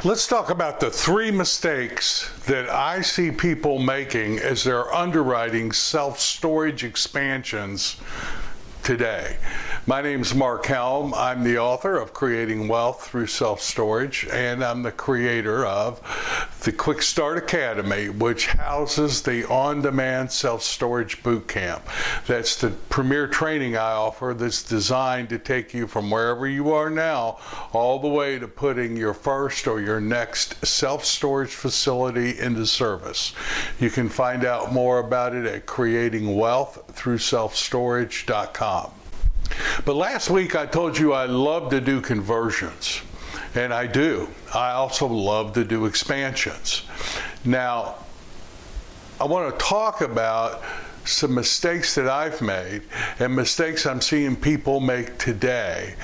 Let's talk about the 3 mistakes that I see people making as they're underwriting self-storage expansions today. My name is Mark Helm. I'm the author of Creating Wealth Through Self-Storage, and I'm the creator of the Quick Start Academy, which houses the on-demand self-storage boot camp. That's the premier training I offer that's designed to take you from wherever you are now all the way to putting your first or your next self-storage facility into service. You can find out more about it at creatingwealththroughselfstorage.com. But last week I told you I love to do conversions, and I do. I also love to do expansions. Now, I want to talk about some mistakes that I've made and mistakes I'm seeing people make today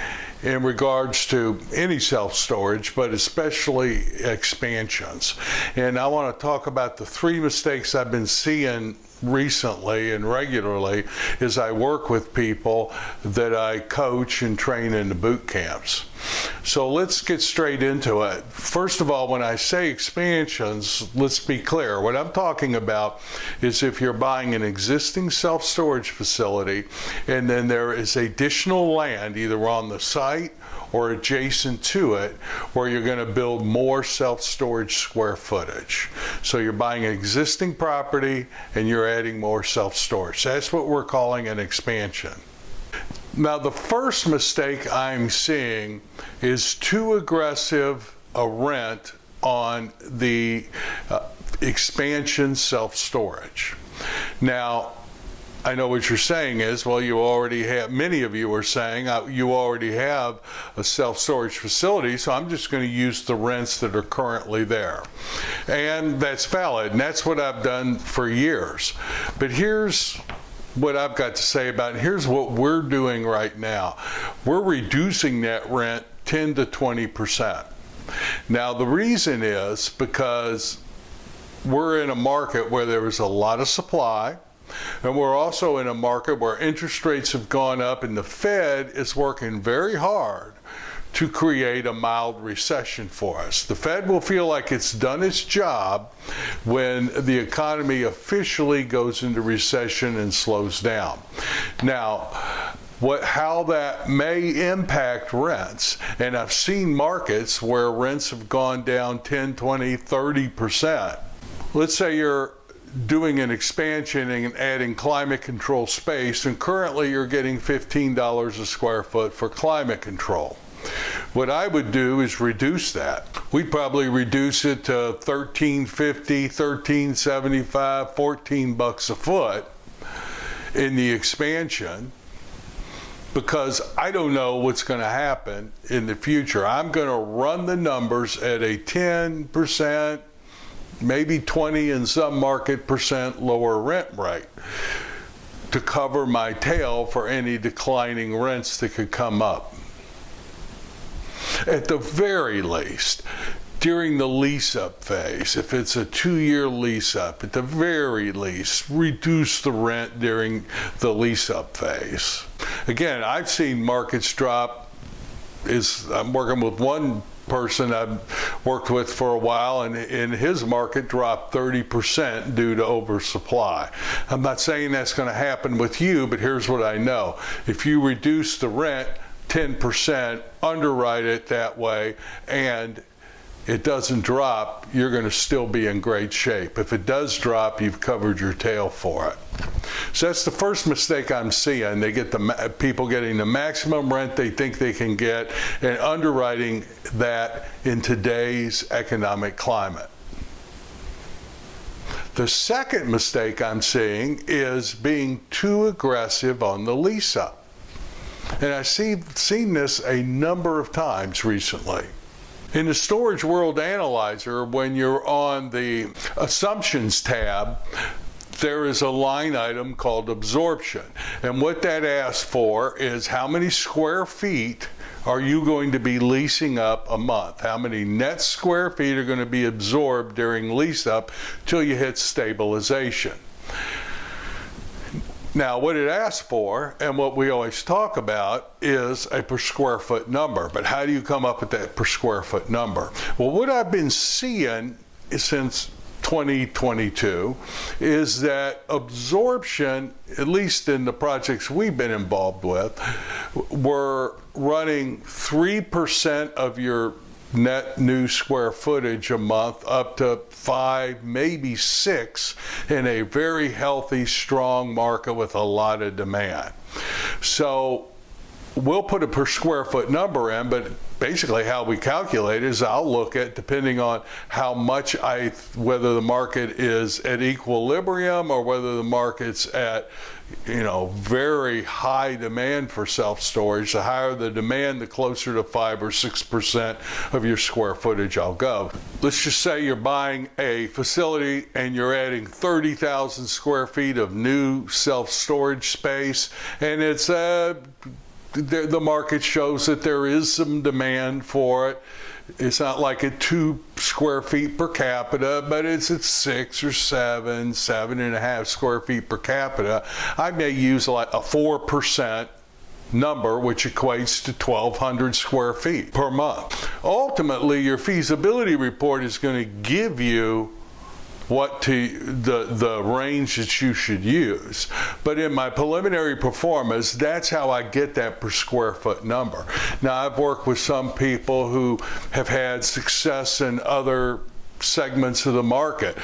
in regards to any self-storage, but especially expansions. And I want to talk about the 3 mistakes I've been seeing recently and regularly as I work with people that I coach and train in the boot camps. So let's get straight into it. First of all, when I say expansions, let's be clear. What I'm talking about is if you're buying an existing self-storage facility and then there is additional land either on the site or adjacent to it where you're going to build more self-storage square footage. So you're buying an existing property and you're adding more self-storage. That's what we're calling an expansion. Now, the first mistake I'm seeing is too aggressive a rent on the expansion self-storage. Now, I know what you're saying is, well, you already have, many of you are saying, you already have a self-storage facility, so I'm just going to use the rents that are currently there. And that's valid, and that's what I've done for years. But here's what I've got to say about it. Here's what we're doing right now. We're reducing that rent 10 to 20%. Now, the reason is because we're in a market where there is a lot of supply, and we're also in a market where interest rates have gone up and the Fed is working very hard to create a mild recession for us. The Fed will feel like it's done its job when the economy officially goes into recession and slows down. Now, how that may impact rents, and I've seen markets where rents have gone down 10, 20, 30%. Let's say you're doing an expansion and adding climate control space, and currently you're getting $15 a square foot for climate control. What I would do is reduce that. We'd probably reduce it to $13.50, $13.75, $14 a foot in the expansion, because I don't know what's going to happen in the future. I'm going to run the numbers at a 10%, maybe 20 in some market percent lower rent rate to cover my tail for any declining rents that could come up. At the very least, during the lease-up phase, if it's a 2-year lease-up, at the very least, reduce the rent during the lease-up phase. Again, I've seen markets drop. I'm working with one person I've worked with for a while, and in his market dropped 30% due to oversupply. I'm not saying that's going to happen with you, but here's what I know. If you reduce the rent 10%, underwrite it that way, and it doesn't drop, you're going to still be in great shape. If it does drop, you've covered your tail for it. So that's the first mistake I'm seeing. They get people getting the maximum rent they think they can get and underwriting that in today's economic climate. The second mistake I'm seeing is being too aggressive on the lease-up. And I've seen this a number of times recently. In the Storage World Analyzer, when you're on the Assumptions tab, there is a line item called absorption. And what that asks for is how many square feet are you going to be leasing up a month? How many net square feet are going to be absorbed during lease up till you hit stabilization? Now, what it asks for, and what we always talk about, is a per square foot number. But how do you come up with that per square foot number? Well, what I've been seeing since 2022 is that absorption, at least in the projects we've been involved with, we're running 3% of your net new square footage a month up to 5, maybe 6 in a very healthy, strong market with a lot of demand. So we'll put a per square foot number in, but basically how we calculate is I'll look at, depending on how much whether the market is at equilibrium or whether the market's at, very high demand for self-storage. The higher the demand, the closer to 5 or 6% of your square footage I'll go. Let's just say you're buying a facility and you're adding 30,000 square feet of new self-storage space, and it's the market shows that there is some demand for it. It's not like at 2 square feet per capita, but it's at 6 or 7.5 square feet per capita. I may use like a 4% number, which equates to 1,200 square feet per month. Ultimately, your feasibility report is going to give you the range that you should use. But in my preliminary performance, that's how I get that per square foot number. Now, I've worked with some people who have had success in other segments of the market,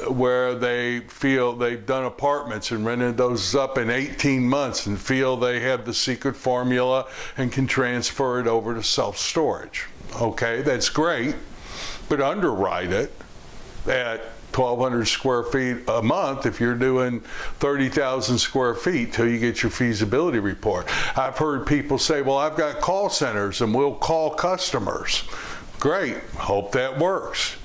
where they feel they've done apartments and rented those up in 18 months and feel they have the secret formula and can transfer it over to self-storage. Okay, that's great, but underwrite it at 1,200 square feet a month if you're doing 30,000 square feet till you get your feasibility report. I've heard people say, well, I've got call centers and we'll call customers. Great, hope that works.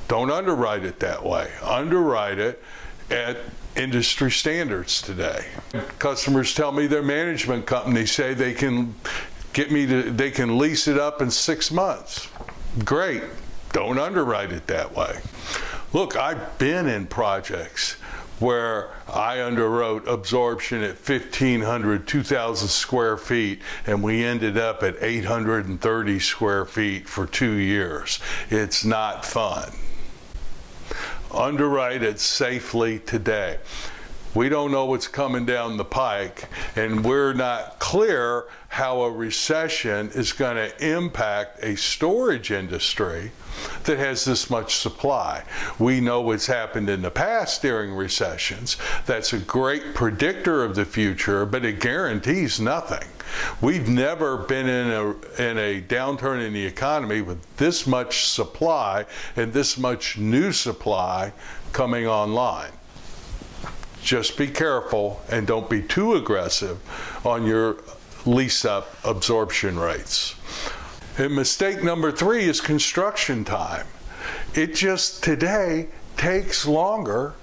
Don't underwrite it that way. Underwrite it at industry standards today. Customers tell me their management companies say they can they can lease it up in 6 months. Great, don't underwrite it that way. Look, I've been in projects where I underwrote absorption at 1,500, 2,000 square feet, and we ended up at 830 square feet for 2 years. It's not fun. Underwrite it safely today. We don't know what's coming down the pike, and we're not clear how a recession is going to impact a storage industry that has this much supply. We know what's happened in the past during recessions. That's a great predictor of the future, but it guarantees nothing. We've never been in a downturn in the economy with this much supply and this much new supply coming online. Just be careful and don't be too aggressive on your lease-up absorption rates. And mistake number 3 is construction time. It just today takes longer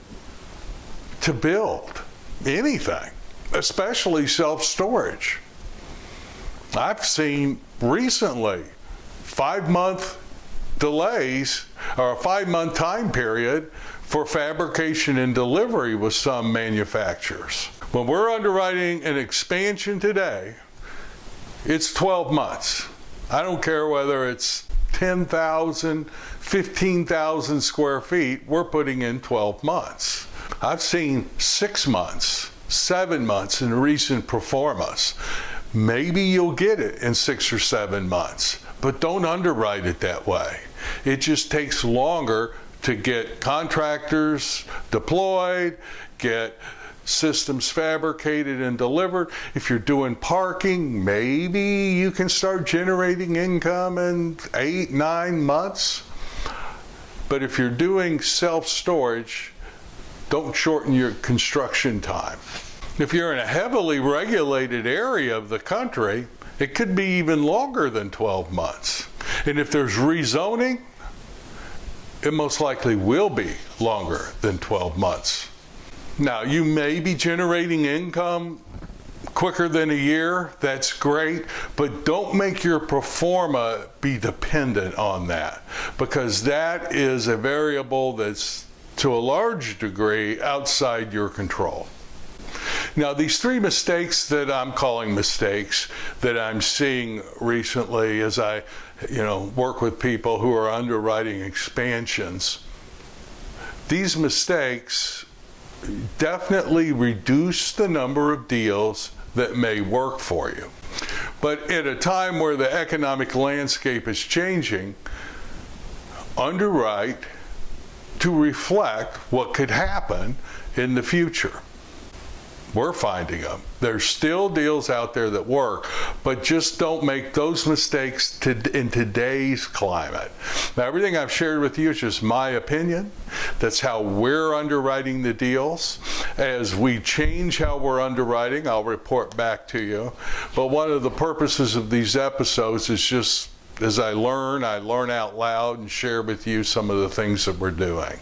to build anything, especially self-storage. I've seen recently 5-month delays or a 5-month time period for fabrication and delivery with some manufacturers. When we're underwriting an expansion today, it's 12 months. I don't care whether it's 10,000, 15,000 square feet, we're putting in 12 months. I've seen 6 months, 7 months in recent performance. Maybe you'll get it in 6 or 7 months, but don't underwrite it that way. It just takes longer to get contractors deployed, get systems fabricated and delivered. If you're doing parking, maybe you can start generating income in 8, 9 months. But if you're doing self-storage, don't shorten your construction time. If you're in a heavily regulated area of the country, it could be even longer than 12 months. And if there's rezoning, it most likely will be longer than 12 months. Now, you may be generating income quicker than a year. That's great, but don't make your pro forma be dependent on that, because that is a variable that's to a large degree outside your control. Now, these three mistakes that I'm calling mistakes that I'm seeing recently as I, work with people who are underwriting expansions, these mistakes definitely reduce the number of deals that may work for you. But at a time where the economic landscape is changing, underwrite to reflect what could happen in the future. We're finding them. There's still deals out there that work, but just don't make those mistakes in today's climate. Now, everything I've shared with you is just my opinion. That's how we're underwriting the deals. As we change how we're underwriting, I'll report back to you. But one of the purposes of these episodes is just, as I learn out loud and share with you some of the things that we're doing.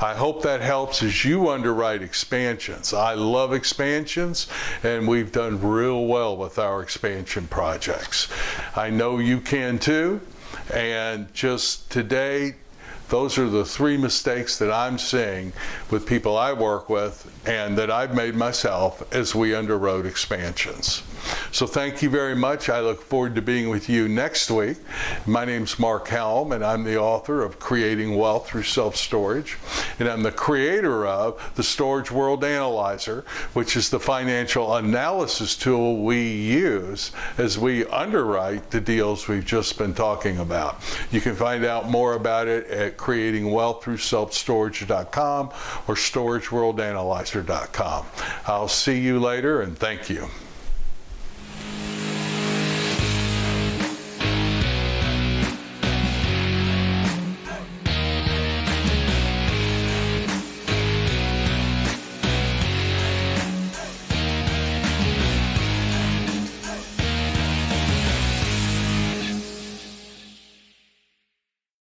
I hope that helps as you underwrite expansions. I love expansions, and we've done real well with our expansion projects. I know you can too, and just today, those are the three mistakes that I'm seeing with people I work with and that I've made myself as we underwrote expansions. So thank you very much. I look forward to being with you next week. My name's Mark Helm, and I'm the author of Creating Wealth Through Self-Storage. And I'm the creator of the Storage World Analyzer, which is the financial analysis tool we use as we underwrite the deals we've just been talking about. You can find out more about it at creatingwealththroughselfstorage.com or storageworldanalyzer.com. I'll see you later, and thank you.